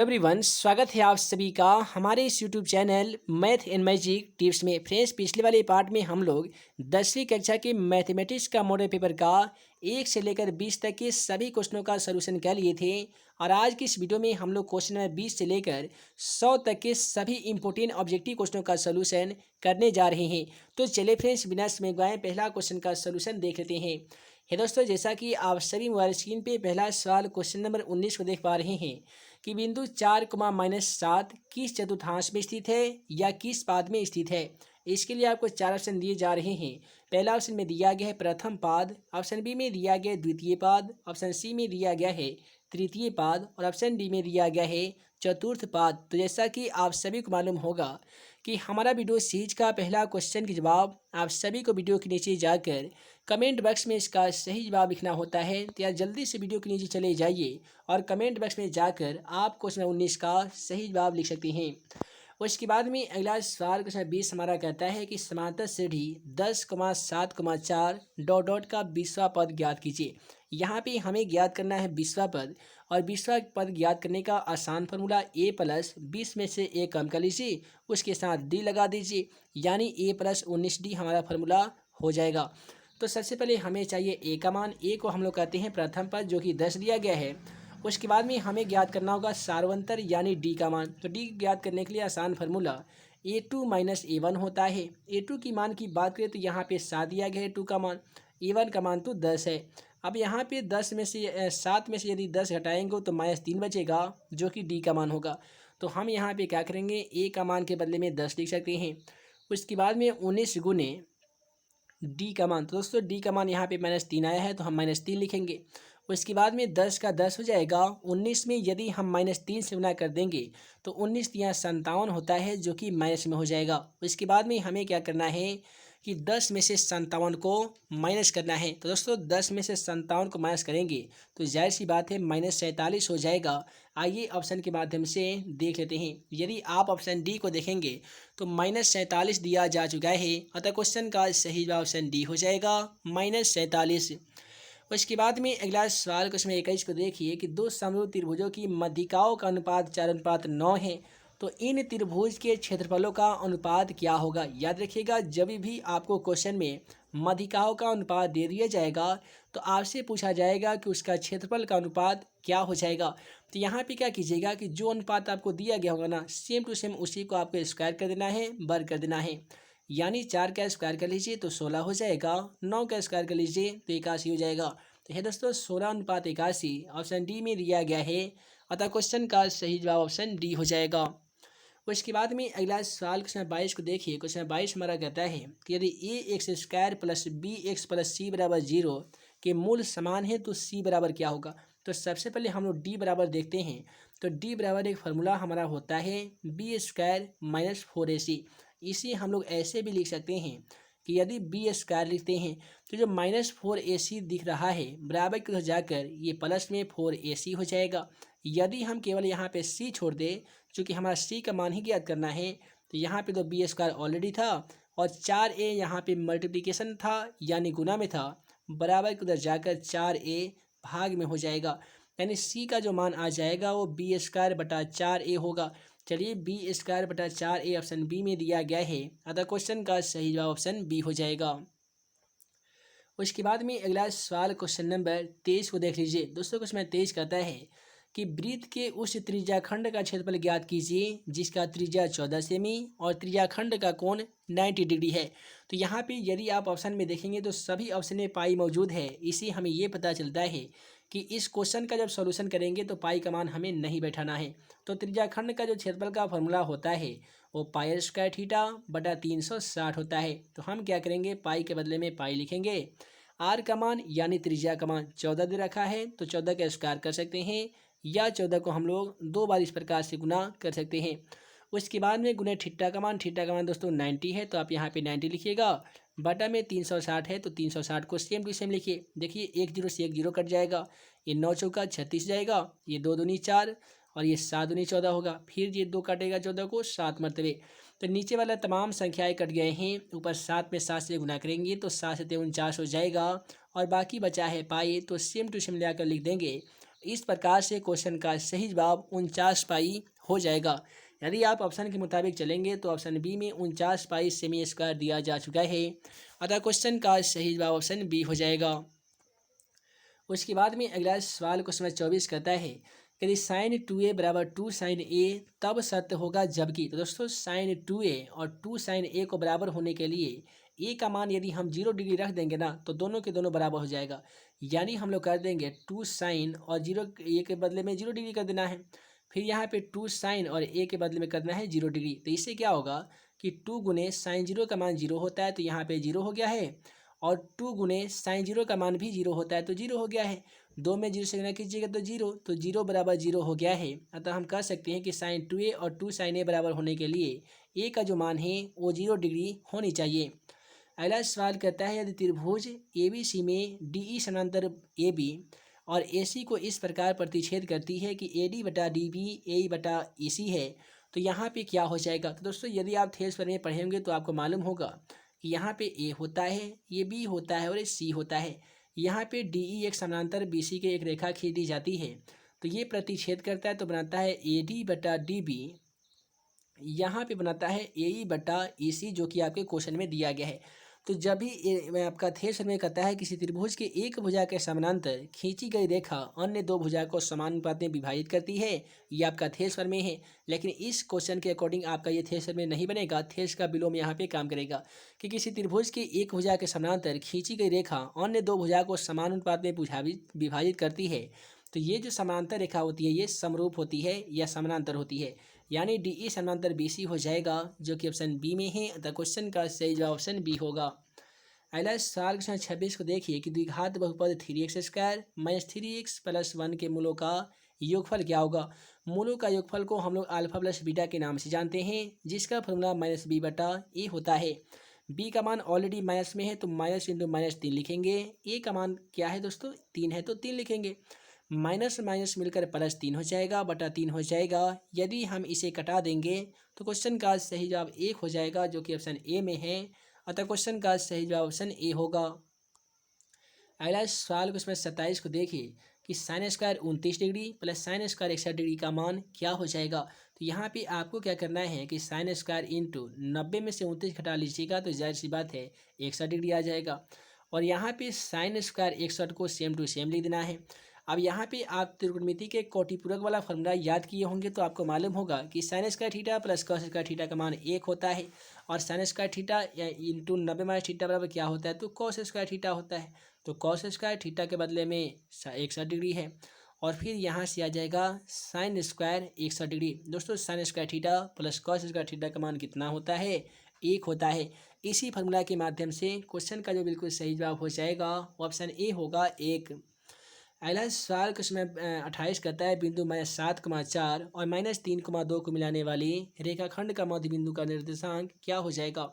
Everyone, स्वागत है आप सभी का हमारे इस YouTube channel math and magic tips में। फ्रेंड्स, पिछले वाले पार्ट में हम लोग 10वीं कक्षा के मैथमेटिक्स का मॉडल पेपर का 1 से लेकर 20 तक के सभी क्वेश्चनों का सलूशन कर लिए थे। और आज की इस वीडियो में हम लोग क्वेश्चन नंबर 20 से लेकर 100 तक के सभी इंपॉर्टेंट ऑब्जेक्टिव क्वेश्चनों का सलूशन करने जा रहे हैं। तो चलिए फ्रेंड्स, बिना समय गवाए पहला क्वेश्चन का सलूशन देख लेते हैं। हे दोस्तों, जैसा कि आप सभी मोबाइल स्क्रीन पे पहला सवाल क्वेश्चन नंबर 19 को देख पा रहे हैं कि बिंदु 4, -7 किस चतुर्थांश में स्थित है या किस पाद में स्थित है। इसके लिए आपको 4 ऑप्शन दिए जा रहे हैं। पहला ऑप्शन में दिया गया है प्रथम पाद, ऑप्शन बी में दिया गया है द्वितीय पाद, ऑप्शन सी में दिया गया है तृतीय पाद और ऑप्शन डी में दिया गया है चतुर्थ पाद। तो जैसा कि आप सभी को मालूम होगा कि हमारा वीडियो सीरीज का पहला क्वेश्चन के जवाब आप सभी को वीडियो के नीचे जाकर कमेंट बॉक्स में इसका सही जवाब लिखना होता है। तो यार जल्दी से वीडियो के नीचे चले जाइए और कमेंट बॉक्स में जाकर आप क्वेश्चन 19 का सही जवाब लिख सकते हैं। उसके बाद में अगला सवाल क्वेश्चन 20 हमारा कहता है कि समांतर श्रेणी 10, 7, 4 डॉट डॉट का 20वां पद ज्ञात कीजिए। यहाँ पे हमें ज्ञात करना है 20वां पद, और 20वां पद ज्ञात करने का आसान फार्मूला a+20 में से a कम कर लीजिए, उसके साथ d लगा दीजिए, यानी a+19d हमारा फार्मूला हो जाएगा। तो सबसे पहले हमें चाहिए a का मान। a को हम लोग कहते हैं प्रथम पद जो कि 10 दिया गया है। उसके बाद में हमें ज्ञात करना होगा सार्वंतर यानी डी का मान। तो डी ज्ञात करने के लिए आसान फार्मूला a2 - a1 होता है। a2 की मान की बात करें तो यहाँ पे 7 दिया गया है 2 का मान, a1 का मान तो 10 है। अब यहाँ पे 10 में से 7 में से यदि 10 घटाएंगे तो -3 बचेगा जो कि डी का मान होगा। तो हम यहाँ पे क्या करेंगे, a का मान के बदले में 10 लिख सकते हैं। उसके बाद में 19 गुने डी का मान। तो दोस्तों डी का मान यहाँ पे -3 आया है तो हम -3 लिखेंगे। उसके बाद में 10 का 10 हो जाएगा। 19 में यदि हम -3 से गुना कर देंगे तो 19 यहाँ 57 होता है जो कि माइनस में हो जाएगा। उसके बाद में हमें क्या करना है कि 10 में से 57 को माइनस करना है। तो दोस्तों 10 में से 57 को माइनस करेंगे तो जाहिर सी बात है -47 हो जाएगा। आइए ऑप्शन के माध्यम से देख लेते हैं। यदि आप ऑप्शन डी को देखेंगे तो -47 दिया जा चुका है, अतः क्वेश्चन का सही जवाब ऑप्शन डी हो जाएगा -47। उसके बाद में अगला सवाल क्वेश्चन 21 को देखिए कि दो समरूप त्रिभुजों की मध्यिकाओं का अनुपात 4:9 है। तो इन त्रिभुज के क्षेत्रफलों का अनुपात क्या होगा। याद रखिएगा, जब भी आपको क्वेश्चन में मध्यिकाओं का अनुपात दे दिया जाएगा तो आपसे पूछा जाएगा कि उसका क्षेत्रफल का अनुपात क्या हो जाएगा। तो यहाँ पे क्या कीजिएगा कि जो अनुपात आपको दिया गया होगा ना, सेम टू सेम उसी को आपको स्क्वायर कर देना है, वर्ग कर देना है। यानी 4 का स्क्वायर कर लीजिए तो 16 हो जाएगा, 9 का स्क्वायर कर लीजिए तो 81 हो जाएगा। तो है दोस्तों 16:81 ऑप्शन डी में दिया गया है, अतः क्वेश्चन का सही जवाब ऑप्शन डी हो जाएगा। उसके बाद में अगला सवाल क्वेश्चन 22 को देखिए। क्वेश्चन 22 हमारा कहता है कि यदि a x² + bx + c = 0 के मूल समान है तो c बराबर क्या होगा। तो सबसे पहले हम लोग d बराबर देखते हैं। तो d बराबर एक फार्मूला हमारा होता है b² - 4ac। इसे हम लोग ऐसे भी लिख सकते हैं कि यदि b² लिखते हैं तो जो -4ac दिख रहा है बराबर की तरफ जाकर ये प्लस में 4ac हो जाएगा। यदि हम केवल यहाँ पे c छोड़ दें, चूँकि हमारा c का मान ही ज्ञात करना है, तो यहाँ पे तो b² ऑलरेडी था और 4a यहाँ पे मल्टीप्लिकेशन था यानी गुना में था, बराबर की उधर जाकर 4a भाग में हो जाएगा। यानी c का जो मान आ जाएगा वो b²/4a होगा। चलिए b²/4a ऑप्शन बी में दिया गया है, अतः क्वेश्चन का सही जवाब ऑप्शन बी हो जाएगा। उसके बाद में अगला सवाल क्वेश्चन नंबर 23 को देख लीजिए। दोस्तों क्वेश्चन 23 कहता है कि वृत्त के उस त्रिज्याखंड का क्षेत्रफल ज्ञात कीजिए जिसका त्रिज्या 14 सेमी और त्रिज्याखंड का कोण 90 डिग्री है। तो यहाँ पे यदि आप ऑप्शन में देखेंगे तो सभी ऑप्शन में पाई मौजूद है। इसी हमें ये पता चलता है कि इस क्वेश्चन का जब सॉल्यूशन करेंगे तो पाई का मान हमें नहीं बैठाना है। तो त्रिज्याखंड का जो क्षेत्रफल का फॉर्मूला होता है वो πr² होता है। तो हम क्या करेंगे, पाई के बदले में पाई लिखेंगे। आर का मान यानी त्रिज्या का मान 14 दे रखा है तो 14 का स्क्वायर कर सकते हैं, या 14 को हम लोग 2 बार इस प्रकार से गुना कर सकते हैं। उसके बाद में गुने थीटा का मान दोस्तों 90 है तो आप यहाँ पे 90 लिखिएगा, बटा में 360 है तो 360 को सेम टू सेम लिखिए। देखिए 1 0 से 1 0 कट जाएगा, ये 9 चौका 36 जाएगा, ये 2 दूनी 4 और ये 7 दूनी 14 होगा, फिर ये 2 काटेगा 14 को 7 मरतबे। तो नीचे वाला तमाम संख्याएं कट गए हैं, ऊपर 7 में 7 से गुना करेंगे तो 7 से 49 हो जाएगा और बाकी बचा है पाई, तो सेम टू सेम ले आकर लिख देंगे इस प्रकार से क्वेश्चन का सही जवाब 49 पाई हो जाएगा। यदि आप ऑप्शन के मुताबिक चलेंगे तो ऑप्शन बी में 49 पाई सेमी स्क्वायर दिया जा चुका है, अतः क्वेश्चन का सही जवाब ऑप्शन बी हो जाएगा। उसके बाद में अगला सवाल क्वेश्चन नंबर 24 करता है, यदि साइन 2a बराबर 2 साइन ए तब सत्य होगा जबकि। तो दोस्तों साइन 2a और 2 साइन ए को बराबर होने के लिए ए का मान यदि हम 0 डिग्री रख देंगे ना तो दोनों के दोनों बराबर हो जाएगा। यानी हम लोग कर देंगे 2 साइन और 0 ए के बदले में 0 डिग्री कर देना है, फिर यहाँ पे 2 साइन और ए के बदले में करना है 0 डिग्री। तो इससे क्या होगा कि 2 गुने साइन 0 का मान 0 होता है तो यहाँ पे 0 हो गया है, और 2 गुने साइन 0 का मान भी 0 होता है तो 0 हो गया है। 2 में 0 से गुना कीजिएगा तो 0, तो 0 बराबर 0 हो गया है। अतः हम कह सकते हैं कि साइन 2a और 2 साइन ए बराबर होने के लिए ए का जो मान है वो 0 डिग्री होनी चाहिए। अगला सवाल कहता है, यदि त्रिभुज ABC में DE समानांतर AB और AC को इस प्रकार प्रतिच्छेद करती है कि AD बटा DB AE बटा EC है, तो यहाँ पे क्या हो जाएगा। तो दोस्तों यदि आप थेस पर में पढ़ेंगे तो आपको मालूम होगा कि यहाँ पे A होता है, ये B होता है और ये C होता है। यहाँ पे DE एक समानांतर BC के एक रेखा खींच दी जाती है, तो ये प्रतिच्छेद करता है तो बनाता है AD बटा DB, यहाँ पे बनाता है AE बटा EC जो कि आपके क्वेश्चन में दिया गया है। तो जब भी आपका थेस में कहता है किसी त्रिभुज के एक भुजा के समानांतर खींची गई रेखा अन्य दो भुजा को समान अनुपात में विभाजित करती है, ये आपका थेस में है। लेकिन इस क्वेश्चन के अकॉर्डिंग आपका ये थेस में नहीं बनेगा, थेस का विलोम यहाँ पे काम करेगा कि किसी त्रिभुज के एक भुजा के समानांतर खींची गई रेखा अन्य दो भुजा को समान अनुपात में विभाजित करती है। तो ये जो समानांतर रेखा होती है ये समरूप होती है या समानांतर होती है, यानी DE समानांतर BC हो जाएगा जो कि ऑप्शन बी में है। अतः क्वेश्चन का सही जवाब ऑप्शन बी होगा। अगला सवाल क्वेश्चन 26 को देखिए कि द्विघात बहुपद 3x² माइनस 3x प्लस 1 के मूलों का योगफल क्या होगा। मूलों का योगफल को हम लोग अल्फा प्लस बीटा के नाम से जानते हैं, जिसका फॉर्मूला -b बटा a होता है। b का मान ऑलरेडी माइनस में है तो माइनस इंटू माइनस 3 लिखेंगे। a का मान क्या है दोस्तों 3 है तो 3 लिखेंगे। माइनस माइनस मिलकर प्लस 3 हो जाएगा बटा 3 हो जाएगा। यदि हम इसे कटा देंगे तो क्वेश्चन का सही जवाब 1 हो जाएगा जो कि ऑप्शन ए में है। अतः क्वेश्चन का सही जवाब ऑप्शन ए होगा। अगला सवाल क्वेश्चन 27 को देखिए कि sine square 29 degree plus sine square 61 degree का मान क्या हो जाएगा। तो यहाँ पे आपको क्या करना है कि साइन स्क्वायर इंटू 90 में से 29 घटा लीजिएगा तो जाहिर सी बात है 61 डिग्री आ जाएगा, और यहाँ पे साइन स्क्वायर 61 को सेम टू सेम लिख देना है। अब यहाँ पे आप त्रिकोणमिति के कोटिपूरक वाला फॉर्मूला याद किए होंगे तो आपको मालूम होगा कि sine square theta plus cos square theta का मान 1 होता है, और साइन स्क्वायर थीटा या इंटू 90 माइनस थीटा बराबर क्या होता है तो कॉस स्क्वायर थीटा होता है। तो कॉस स्क्वायर थीटा के बदले में 61 डिग्री है, और फिर यहाँ से आ जाएगा साइन स्क्वायर 61 डिग्री। दोस्तों sine square theta plus cos square theta का मान कितना होता है 1 होता है। इसी फार्मूला के माध्यम से क्वेश्चन का जो बिल्कुल सही जवाब हो जाएगा ऑप्शन ए होगा 1। अगला सवाल क्वेश्चन 28 करता है, बिंदु -7,4 और -3,2 को मिलाने वाली रेखाखंड का मध्य बिंदु का निर्देशांक क्या हो जाएगा।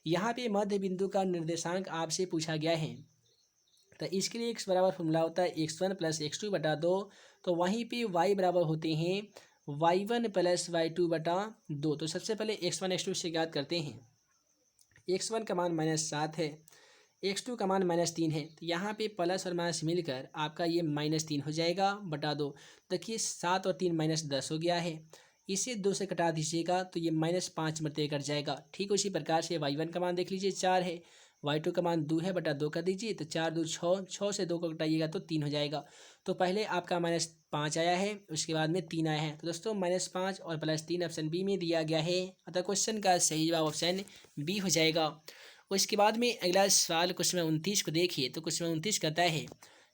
यहाँ पे मध्य बिंदु का निर्देशांक आपसे पूछा गया है, तो इसके लिए x बराबर फॉर्मूला होता है x1 प्लस x2 बटा 2। तो वहीं पे y बराबर होते हैं y1 प्लस y2 बटा 2। तो सबसे पहले x1 x2 से ज्ञात करते हैं। x1 का मान -7 है, x2 का मान -3 है, तो यहाँ पे प्लस और माइनस मिलकर आपका ये -3 हो जाएगा बटा 2। देखिए 7 और 3 -10 हो गया है, इसे 2 से कटा दीजिएगा तो ये -5 मरते कट जाएगा। ठीक उसी प्रकार से y1 का मान देख लीजिए 4 है, y2 का मान 2 है बटा 2 कर दीजिए तो 4 2 6, 6 से 2 को घटाइएगा तो 3 हो जाएगा। तो पहले आपका -5 आया है, उसके बाद में 3 आया है। तो दोस्तों -5 और +3 ऑप्शन बी में दिया गया है, अतः क्वेश्चन का सही जवाब ऑप्शन बी हो जाएगा। उसके बाद में अगला सवाल क्वेश्चन 29 को देखिए। तो क्वेश्चन 29 कहता है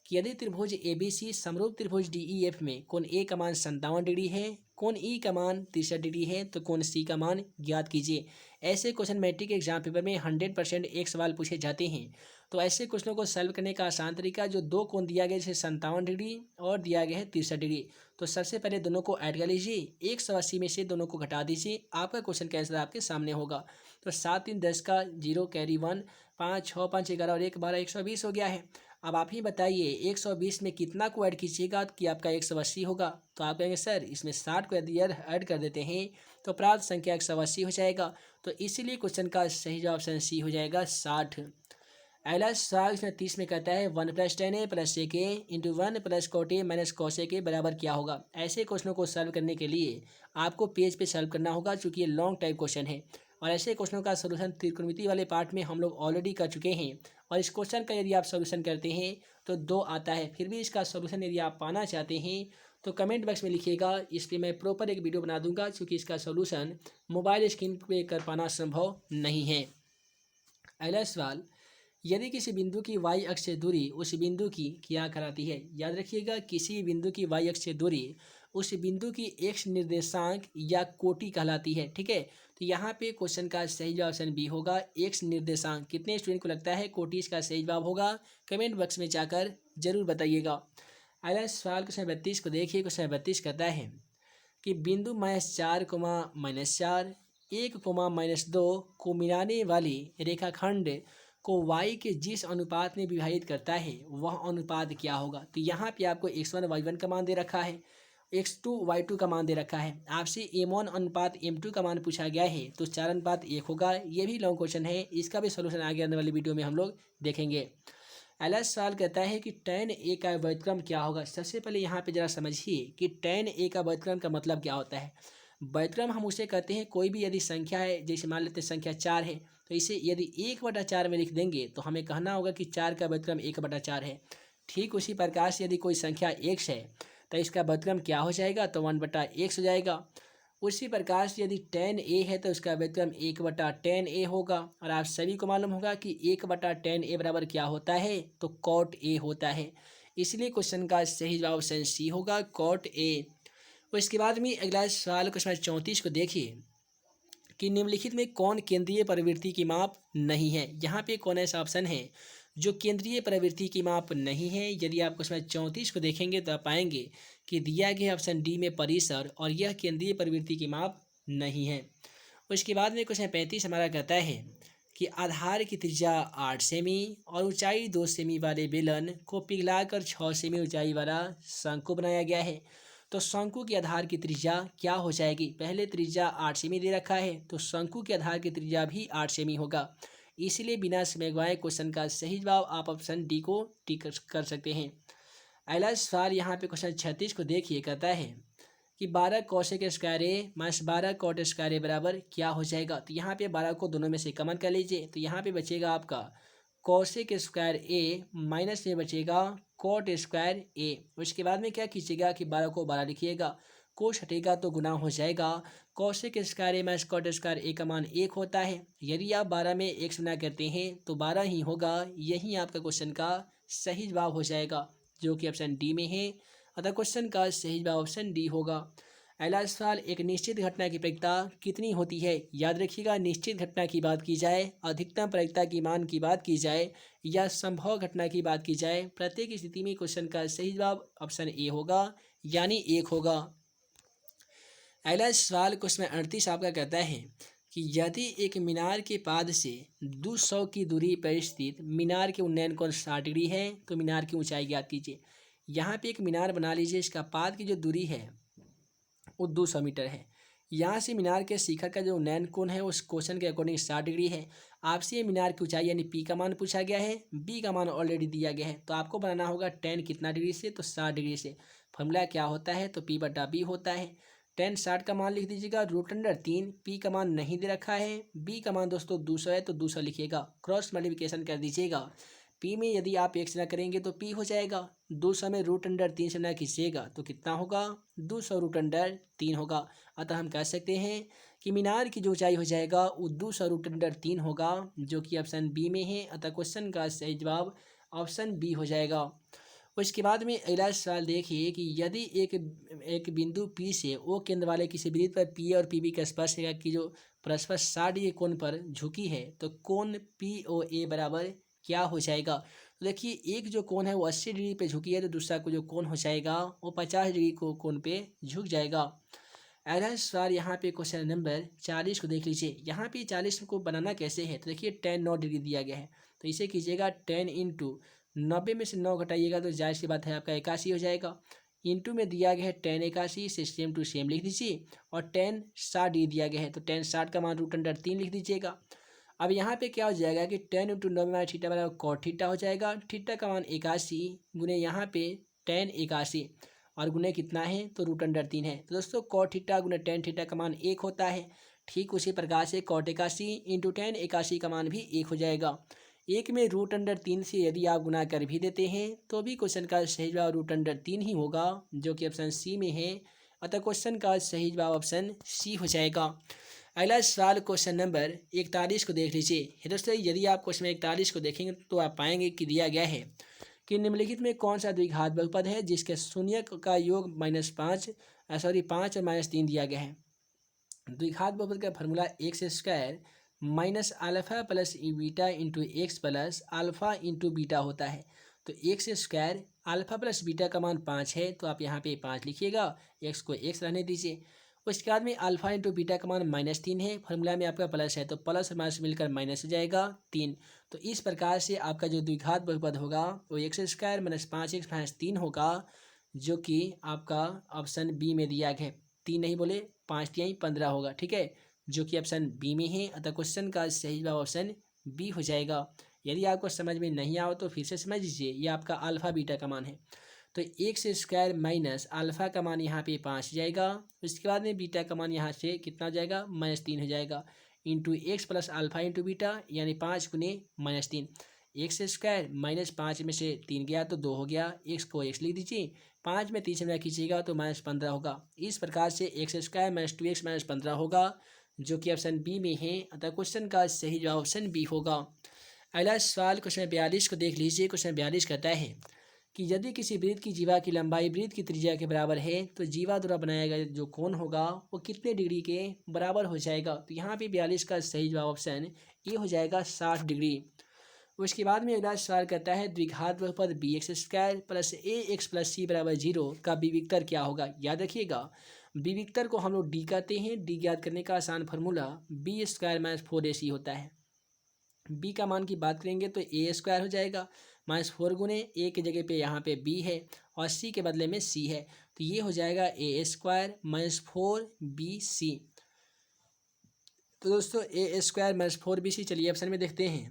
कि यदि त्रिभुज ABC समरूप त्रिभुज DEF में कोण A का मान 57 डिग्री है, कोण E का मान 63 डिग्री है, तो कोण C का मान ज्ञात कीजिए। ऐसे क्वेश्चन मैट्रिक एग्जाम पेपर में 100% एक सवाल पूछे जाते हैं। तो ऐसे क्वेश्चनों को सॉल्व करने का आसान तरीका, जो दो कोण दिया गया जैसे 57 डिग्री और दिया गया है 63 डिग्री, तो सबसे पहले दोनों को ऐड कर लीजिए, 180 में से दोनों को घटा दीजिए, आपका क्वेश्चन का आंसर आपके सामने होगा। तो 7 3 10 का 0 कैरी 1, 5 6 5 11 और 1 12 120 हो गया है। अब आप ही बताइए 120 में कितना को ऐड कीजिएगा कि आपका 180 होगा। तो आप कहेंगे सर इसमें 60 को यदि ऐड कर देते हैं तो प्राप्त संख्या 180 हो जाएगा। तो इसीलिए क्वेश्चन का सही जवाब ऑप्शन सी हो जाएगा 60। अगला सवाल इसमें 30 में कहता है 1+10a + sec a into 1+cot a - cos a के बराबर क्या होगा। ऐसे क्वेश्चनों को सॉल्व करने के लिए आपको पेज पे सॉल्व करना होगा, चूँकि ये लॉन्ग टाइप क्वेश्चन है और ऐसे क्वेश्चनों का सोल्यूशन त्रिकोणमिति वाले पार्ट में हम लोग ऑलरेडी कर चुके हैं। और इस क्वेश्चन का यदि आप सोल्यूशन करते हैं तो 2 आता है। फिर भी इसका सोल्यूशन यदि आप पाना चाहते हैं तो कमेंट बॉक्स में लिखिएगा, इस पर मैं प्रॉपर एक वीडियो बना दूंगा, क्योंकि इसका सोल्यूशन मोबाइल स्क्रीन पे कर पाना संभव नहीं है। अगला सवाल, यदि किसी बिंदु की y अक्ष से दूरी उस बिंदु की क्या कहलाती है। याद रखिएगा, किसी बिंदु की y अक्ष से दूरी उस बिंदु की x निर्देशांक या कोटि कहलाती है। ठीक है, तो यहाँ पे क्वेश्चन का सही जवाब ऑप्शन बी होगा, x निर्देशांक। कितने स्टूडेंट को लगता है कोटि इसका सही जवाब होगा, कमेंट बॉक्स में जाकर जरूर बताइएगा। अगला सवाल क्वेश्चन 32 को देखिए। क्वेश्चन 32 कहता है कि बिंदु -4, -4, 1, -2 को मिलाने वाली रेखाखंड को y के जिस अनुपात में विभाजित करता है वह अनुपात क्या होगा। तो यहाँ पे आपको x1 y1 का मान दे रखा है, x2 y2 का मान दे रखा है, आपसे m1 अनुपात m2 का मान पूछा गया है, तो 4:1 होगा। ये भी लॉन्ग क्वेश्चन है, इसका भी सोल्यूशन आगे आने वाली वीडियो में हम लोग देखेंगे। अगला सवाल कहता है कि tan a का व्युत्क्रम क्या होगा। सबसे पहले यहाँ पे जरा समझिए कि tan a का व्युत्क्रम का मतलब क्या होता है। व्युत्क्रम हम उसे कहते हैं, कोई भी यदि संख्या है, जैसे मान लेते हैं संख्या 4 है, तो इसे यदि 1/4 में लिख देंगे तो हमें कहना होगा कि 4 का व्युत्क्रम 1/4 है। ठीक उसी प्रकार से यदि कोई संख्या x है तो इसका व्युत्क्रम क्या हो जाएगा, तो 1/x हो जाएगा। उसी प्रकार से यदि tan a है तो उसका व्युत्क्रम 1/tan a होगा। और आप सभी को मालूम होगा कि 1/tan a बराबर क्या होता है, तो cot a होता है। इसलिए क्वेश्चन का सही जवाब ऑप्शन सी होगा, cot a। और इसके बाद में अगला सवाल क्वेश्चन 34 को देखिए कि निम्नलिखित में कौन केंद्रीय प्रवृत्ति की माप नहीं है। यहाँ पे कौन ऐसा ऑप्शन है जो केंद्रीय प्रवृत्ति की माप नहीं है। यदि आप क्वेश्चन 34 को देखेंगे तो आप पाएंगे कि दिया गया ऑप्शन डी में परिसर, और यह केंद्रीय प्रवृत्ति की माप नहीं है। उसके बाद में क्वेश्चन 35 हमारा कहता है कि आधार की त्रिज्या 8 सेमी और ऊंचाई 2 सेमी वाले बेलन को पिघलाकर 6 सेमी ऊंचाई वाला शंकु बनाया गया है। तो शंकु के आधार की त्रिज्या क्या हो जाएगी। पहले त्रिज्या 8 सेमी दे रखा है, तो शंकु के आधार की त्रिज्या भी 8 सेमी होगा। इसलिए बिना समय गवाए क्वेश्चन का सही जवाब आप ऑप्शन डी को टिक कर सकते हैं। अगला सवाल यहाँ पे क्वेश्चन 36 को देखिए, कहता है कि 12 कोसेक स्क्वायर ए माइनस 12 कॉट स्क्वायर ए बराबर क्या हो जाएगा। तो यहाँ पे 12 को दोनों में से कॉमन कर लीजिए, तो यहाँ पे बचेगा आपका कोसेक स्क्वायर ए माइनस में बचेगा कॉट स्क्वायर ए। उसके बाद में क्या कीजिएगा कि 12 को 12 लिखिएगा, कोस हटेगा तो गुना हो जाएगा। कोसेक स्क्वायर ए माइनस कॉट स्क्वायर ए का मान 1 होता है। यदि आप 12 में 1 गुना करते हैं तो 12 ही होगा। यही आपका क्वेश्चन का सही जवाब हो जाएगा, जो कि ऑप्शन डी में है। अतः क्वेश्चन का सही जवाब ऑप्शन डी होगा। अगला सवाल, एक निश्चित घटना की प्रायिकता कितनी होती है। याद रखिएगा, निश्चित घटना की बात की जाए, अधिकतम प्रायिकता की मान की बात की जाए, या संभव घटना की बात की जाए, प्रत्येक स्थिति में क्वेश्चन का सही जवाब ऑप्शन ए होगा, यानी 1 होगा। अगला सवाल क्वेश्चन 38 आपका कहता है कि यदि एक मीनार के पाद से 200 की दूरी पर स्थित मीनार के उन्नयन कोण 60 डिग्री है तो मीनार की ऊंचाई ज्ञात कीजिए। यहाँ पे एक मीनार बना लीजिए, इसका पाद की जो दूरी है वो 200 मीटर है। यहाँ से मीनार के शिखर का जो उन्नयन कोण है उस क्वेश्चन के अकॉर्डिंग 60 डिग्री है। आपसे ये मीनार की ऊंचाई यानी पी का मान पूछा गया है, बी का मान ऑलरेडी दिया गया है, तो आपको बनाना होगा tan कितना डिग्री से, तो 60 डिग्री से। फॉर्मूला क्या होता है, तो p/b होता है। tan 60 का मान लिख दीजिएगा √3, पी का मान नहीं दे रखा है, बी का मान दोस्तों 200 है तो 200 लिखिएगा, क्रॉस मल्टीप्लिकेशन कर दीजिएगा। पी में यदि आप 1 से ना करेंगे तो पी हो जाएगा, 200 में √3 से ना खींचिएगा तो कितना होगा, 200 √3 होगा। अतः हम कह सकते हैं कि मीनार की जो ऊंचाई हो जाएगा वो 200 √3 होगा, जो कि ऑप्शन बी में है। अतः क्वेश्चन का सही जवाब ऑप्शन बी हो जाएगा। उसके बाद में अगला सवाल देखिए कि यदि एक बिंदु पी से ओ केंद्र वाले किसी वृत्त पर पी और पी बी का स्पर्श रेखा की जो परस्पर 60 डिग्री कोण पर झुकी है तो कोण पी ओ ए बराबर क्या हो जाएगा। तो देखिए, एक जो कोण है वो 80 डिग्री पे झुकी है, तो दूसरा को जो कोण हो जाएगा वो 50 डिग्री को कोण पे झुक जाएगा। अगला सवाल यहाँ पे क्वेश्चन नंबर 40 को देख लीजिए। यहाँ पे 40 को बनाना कैसे है, तो देखिए tan 9 डिग्री दिया गया है, तो इसे कीजिएगा tan इंटू 90 में से 9 घटाइएगा तो जाहिर सी बात है आपका 81 हो जाएगा। इंटू में दिया गया है tan 81 से सेम टू सेम लिख दीजिए, और tan 60 डिग्री दिया गया है तो tan 60 का मान √3 लिख दीजिएगा। अब यहाँ पे क्या हो जाएगा कि 10 इंटू 9 माइनस थीटा बराबर कॉट थीटा हो जाएगा। थीटा का मान 81 गुने यहाँ पे 10 81 और गुने कितना है तो √3 है। तो दोस्तों कॉट थीटा गुने 10 थीटा का मान 1 होता है। ठीक उसी प्रकार से कॉट 81 इंटू 10 81 का मान भी 1 हो जाएगा। एक में √3 से यदि आप गुना कर भी देते हैं तो भी क्वेश्चन का सही जवाब √3 ही होगा, जो कि ऑप्शन सी में है। अतः क्वेश्चन का सही जवाब ऑप्शन सी हो जाएगा। अगला सवाल क्वेश्चन नंबर 41 को देख लीजिए। दोस्तों यदि आप क्वेश्चन 41 को देखेंगे तो आप पाएंगे कि दिया गया है कि निम्नलिखित में कौन सा द्विघात बहुपद है जिसके शून्य का योग -5 5 और -3 दिया गया है। द्विघात बहुपद का formula x² minus alpha plus beta into x plus alpha into beta होता है। तो x² अल्फा प्लस बीटा का मान 5 है, तो आप यहाँ पे 5 लिखिएगा, x को x रहने दीजिए। उसके बाद में अल्फा इंटू बीटा का मान -3 है, फॉर्मूला में आपका प्लस है तो प्लस और माइनस मिलकर माइनस हो जाएगा 3। तो इस प्रकार से आपका जो द्विघात बहुपद होगा वो x² -5x 3 होगा, जो कि आपका ऑप्शन बी में दिया गया है। 3 नहीं बोले, 5 तिहाई 15 होगा, ठीक है, जो कि ऑप्शन बी में है। अतः क्वेश्चन का सही जवाब ऑप्शन बी हो जाएगा। यदि आपको समझ में नहीं आओ तो फिर से समझ लीजिए, ये आपका अल्फा बीटा का मान है। तो x² माइनस अल्फा का मान यहाँ पे 5 हो जाएगा। उसके बाद में बीटा का मान यहाँ से कितना हो जाएगा -3 हो जाएगा, into x plus alpha into beta, यानी 5 गुने -3। x² -5 में से 3 गया तो 2 हो गया, x को x लिख दीजिए, 5 में 3 से गुणा कीजिएगा तो -15 होगा। इस प्रकार से x² -2x -15 होगा, जो कि ऑप्शन बी में है। अतः क्वेश्चन का सही जवाब ऑप्शन बी होगा। अगला सवाल क्वेश्चन 42 को देख लीजिए। क्वेश्चन 42 कहता है कि यदि किसी वृत्त की जीवा की लंबाई वृत्त की त्रिज्या के बराबर है तो जीवा द्वारा बनाया गया जो कोण होगा वो कितने डिग्री के बराबर हो जाएगा। तो यहाँ पे 42 का सही जवाब ऑप्शन ए हो जाएगा, 60 डिग्री। उसके बाद में अगला सवाल कहता है द्विघात बहुपद bx² plus ax plus c बराबर 0 का विविक्तर क्या होगा। याद रखिएगा, विविक्तर को हम लोग डी कहते हैं। डी ज्ञात करने का आसान फार्मूला b² - 4ac होता है। बी का मान की बात करेंगे तो a² हो जाएगा, -4 गुने ए की जगह पे यहाँ पे बी है और सी के बदले में सी है, तो ये हो जाएगा a² -4bc। तो दोस्तों a² -4bc, चलिए ऑप्शन में देखते हैं।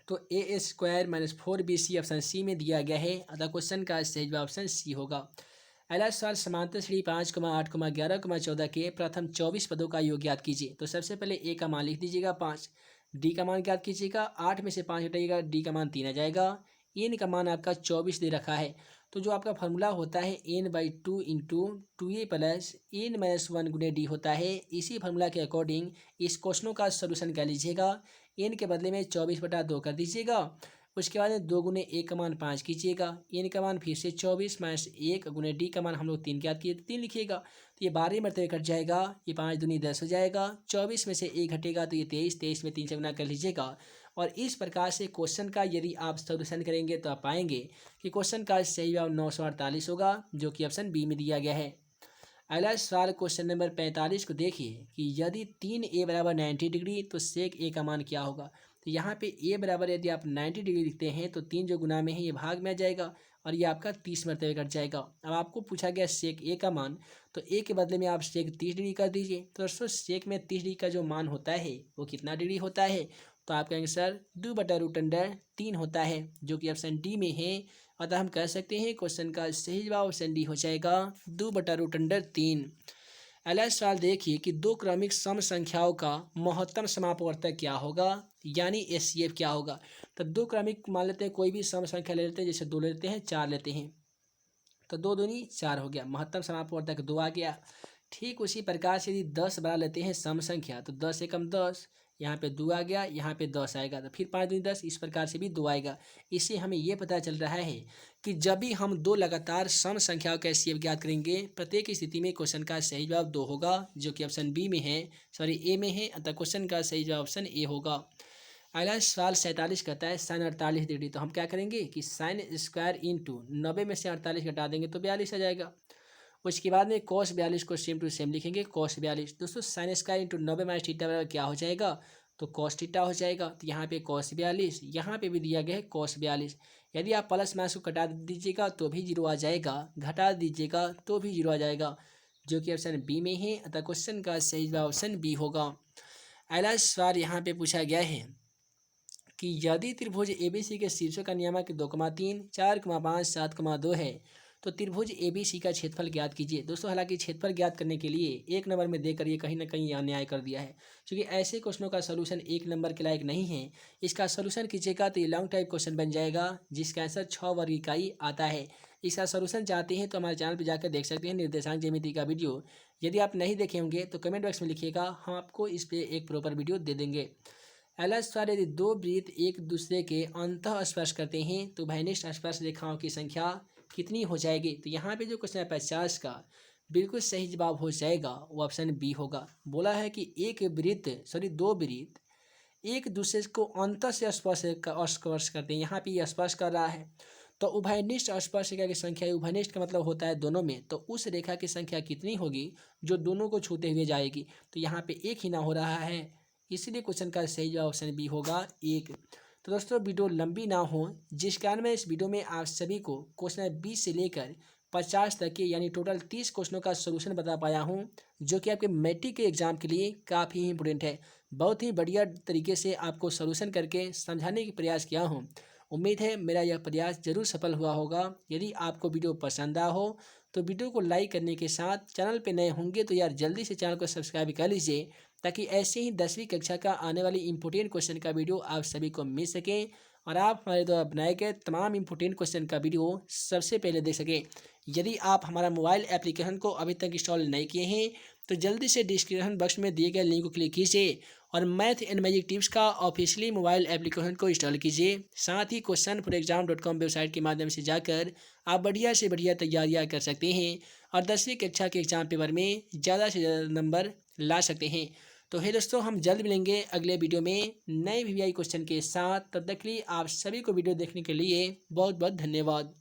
तो a² -4bc ऑप्शन सी में दिया गया है। अतः क्वेश्चन का सही जवाब ऑप्शन सी होगा। अगला सवाल समांतर श्रेणी 5, 8, 11, 14 के प्रथम 24 पदों का योग ज्ञात कीजिए। तो सबसे पहले ए का मान लिख दीजिएगा 5, डी का मान ज्ञात कीजिएगा, 8 में से 5 हटाइएगा, डी का मान 3 आ जाएगा, एन का मान आपका 24 दे रखा है। तो जो आपका फार्मूला होता है n/2 into 2a plus n-1 गुने डी होता है। इसी फार्मूला के अकॉर्डिंग इस क्वेश्चनों का सोल्यूशन कर लीजिएगा। एन के बदले में 24/2 कर दीजिएगा। उसके बाद 2 गुने ए का मान 5 कीजिएगा, एन का मान फिर से 24 माइनस 1 गुने डी का मान हम लोग 3 ज्ञात किए तो 3 लिखिएगा। तो ये 12 मरतबे कट जाएगा, ये 5 दूनी 10 हो जाएगा, 24 में से 1 घटेगा तो ये 23, 23 में 3 से गुना कर लीजिएगा। और इस प्रकार से क्वेश्चन का यदि आप सोल्यूशन करेंगे तो आप पाएंगे कि क्वेश्चन का सही जवाब 948 होगा, जो कि ऑप्शन बी में दिया गया है। अगला सवाल क्वेश्चन नंबर 45 को देखिए कि यदि 3a बराबर 90 डिग्री तो सेक ए का मान क्या होगा। तो यहाँ पे a बराबर यदि आप 90 डिग्री लिखते हैं तो 3 जो गुना में है ये भाग में आ जाएगा और ये आपका 30 मरतबे कट जाएगा। अब आपको पूछा गया सेक ए का मान, तो a के बदले में आप सेक 30 डिग्री कर दीजिए। तो दोस्तों सेक में 30 डिग्री का जो मान होता है वो कितना डिग्री होता है, तो आपका आंसर 2/√3 होता है, जो कि ऑप्शन डी में है। अतः हम कह सकते हैं क्वेश्चन का सही जवाब ऑप्शन डी हो जाएगा, 2/√3। अगला सवाल देखिए कि दो क्रमिक सम संख्याओं का महत्तम समापवर्तक क्या होगा, यानी एचसीएफ क्या होगा। तो दो क्रमिक मान लेते हैं, कोई भी सम संख्या ले लेते हैं, जैसे 2 लेते हैं, 4 लेते हैं, तो 2 दूनी 4 हो गया, महत्तम समापवर्तक 2 आ गया। ठीक उसी प्रकार से यदि 10 बना लेते हैं सम संख्या, तो 10 एकम 10, यहाँ पे 2 आ गया, यहाँ पे 10 आएगा, तो फिर 5 दूनी 10, इस प्रकार से भी 2 आएगा। इससे हमें ये पता चल रहा है कि जब भी हम 2 लगातार सम संख्याओं का एचसीएफ ज्ञात करेंगे, प्रत्येक स्थिति में क्वेश्चन का सही जवाब 2 होगा, जो कि ऑप्शन बी में है, सॉरी ए में है। अतः क्वेश्चन का सही जवाब ऑप्शन ए होगा। अगला सवाल 47 कहता है साइन 48 डिग्री। तो हम क्या करेंगे कि साइन स्क्वायर इंटू 90 में से 48 घटा देंगे तो 42 आ जाएगा। उसके बाद में cos 42 को सेम टू सेम लिखेंगे, cos 42। दोस्तों sine square into 90 minus theta बराबर क्या हो जाएगा, तो cos थीटा हो जाएगा। तो यहाँ पे cos 42, यहाँ पे भी दिया गया है cos 42। यदि आप प्लस माइनस को कटा दीजिएगा तो भी 0 आ जाएगा, घटा दीजिएगा तो भी 0 आ जाएगा, जो कि ऑप्शन बी में है। अतः क्वेश्चन का सही जवाब ऑप्शन बी होगा। अगला सवाल यहाँ पे पूछा गया है कि यदि त्रिभुज एबीसी के शीर्षों का नियामक 2,3, 4,5, 7,2 है तो त्रिभुज एबीसी का क्षेत्रफल ज्ञात कीजिए। दोस्तों हालांकि क्षेत्रफल ज्ञात करने के लिए एक नंबर में देकर ये कहीं ना कहीं अन्याय कर दिया है, क्योंकि ऐसे क्वेश्चनों का सोल्यूशन एक नंबर के लायक नहीं है। इसका सोल्यूशन कीजिएगा तो ये लॉन्ग टाइप क्वेश्चन बन जाएगा जिसका आंसर 6 वर्ग इकाई आता है। इसका सोल्यूशन चाहते हैं तो हमारे चैनल पर जाकर देख सकते हैं, निर्देशांक ज्यामिति का वीडियो। यदि आप नहीं देखे होंगे तो कमेंट बॉक्स में लिखिएगा, हम आपको इस पर एक प्रॉपर वीडियो दे देंगे। अगला सवाल, यदि दो वृत्त एक दूसरे के अंतः स्पर्श करते हैं तो भैनिष्ठ स्पर्श रेखाओं की संख्या कितनी हो जाएगी। तो यहाँ पे जो क्वेश्चन है 50 का बिल्कुल सही जवाब हो जाएगा, वो ऑप्शन बी होगा। बोला है कि दो वृत्त एक दूसरे को अंतः से स्पर्श करते हैं। यहाँ पे ये स्पर्श कर रहा है तो उभयनिष्ठ स्पर्श रेखा की संख्या, उभयनिष्ठ का मतलब होता है दोनों में, तो उस रेखा की संख्या कितनी होगी जो दोनों को छूते हुए जाएगी। तो यहाँ पे एक ही ना हो रहा है, इसलिए क्वेश्चन का सही जवाब ऑप्शन बी होगा 1। तो दोस्तों वीडियो लंबी ना हो, जिस कारण मैं इस वीडियो में आप सभी को क्वेश्चन 20 से लेकर 50 तक के यानी टोटल 30 क्वेश्चनों का सोल्यूशन बता पाया हूँ, जो कि आपके मैट्रिक के एग्जाम के लिए काफ़ी इंपॉर्टेंट है। बहुत ही बढ़िया तरीके से आपको सोल्यूशन करके समझाने की प्रयास किया हूँ। उम्मीद है मेरा यह प्रयास जरूर सफल हुआ होगा। यदि आपको वीडियो पसंद आया हो तो वीडियो को लाइक करने के साथ चैनल पर नए होंगे तो यार जल्दी से चैनल को सब्सक्राइब कर लीजिए, ताकि ऐसे ही 10वीं कक्षा का आने वाली इंपॉर्टेंट क्वेश्चन का वीडियो आप सभी को मिल सके और आप हमारे द्वारा बनाए गए तमाम इंपॉर्टेंट क्वेश्चन का वीडियो सबसे पहले देख सकें। यदि आप हमारा मोबाइल एप्लीकेशन को अभी तक इंस्टॉल नहीं किए हैं तो जल्दी से डिस्क्रिप्शन बॉक्स में दिए गए लिंक को क्लिक कीजिए और मैथ एंड मैजिक टिप्स का ऑफिशियली मोबाइल एप्लीकेशन को इंस्टॉल कीजिए। साथ ही questionforexam.com वेबसाइट के माध्यम से जाकर आप बढ़िया से बढ़िया तैयारियां कर सकते हैं और 10वीं कक्षा के एग्जाम पेपर में ज़्यादा से ज़्यादा नंबर ला सकते हैं। तो हे दोस्तों, हम जल्द मिलेंगे अगले वीडियो में नए वीवीआई क्वेश्चन के साथ। तब तक के लिए आप सभी को वीडियो देखने के लिए बहुत बहुत धन्यवाद।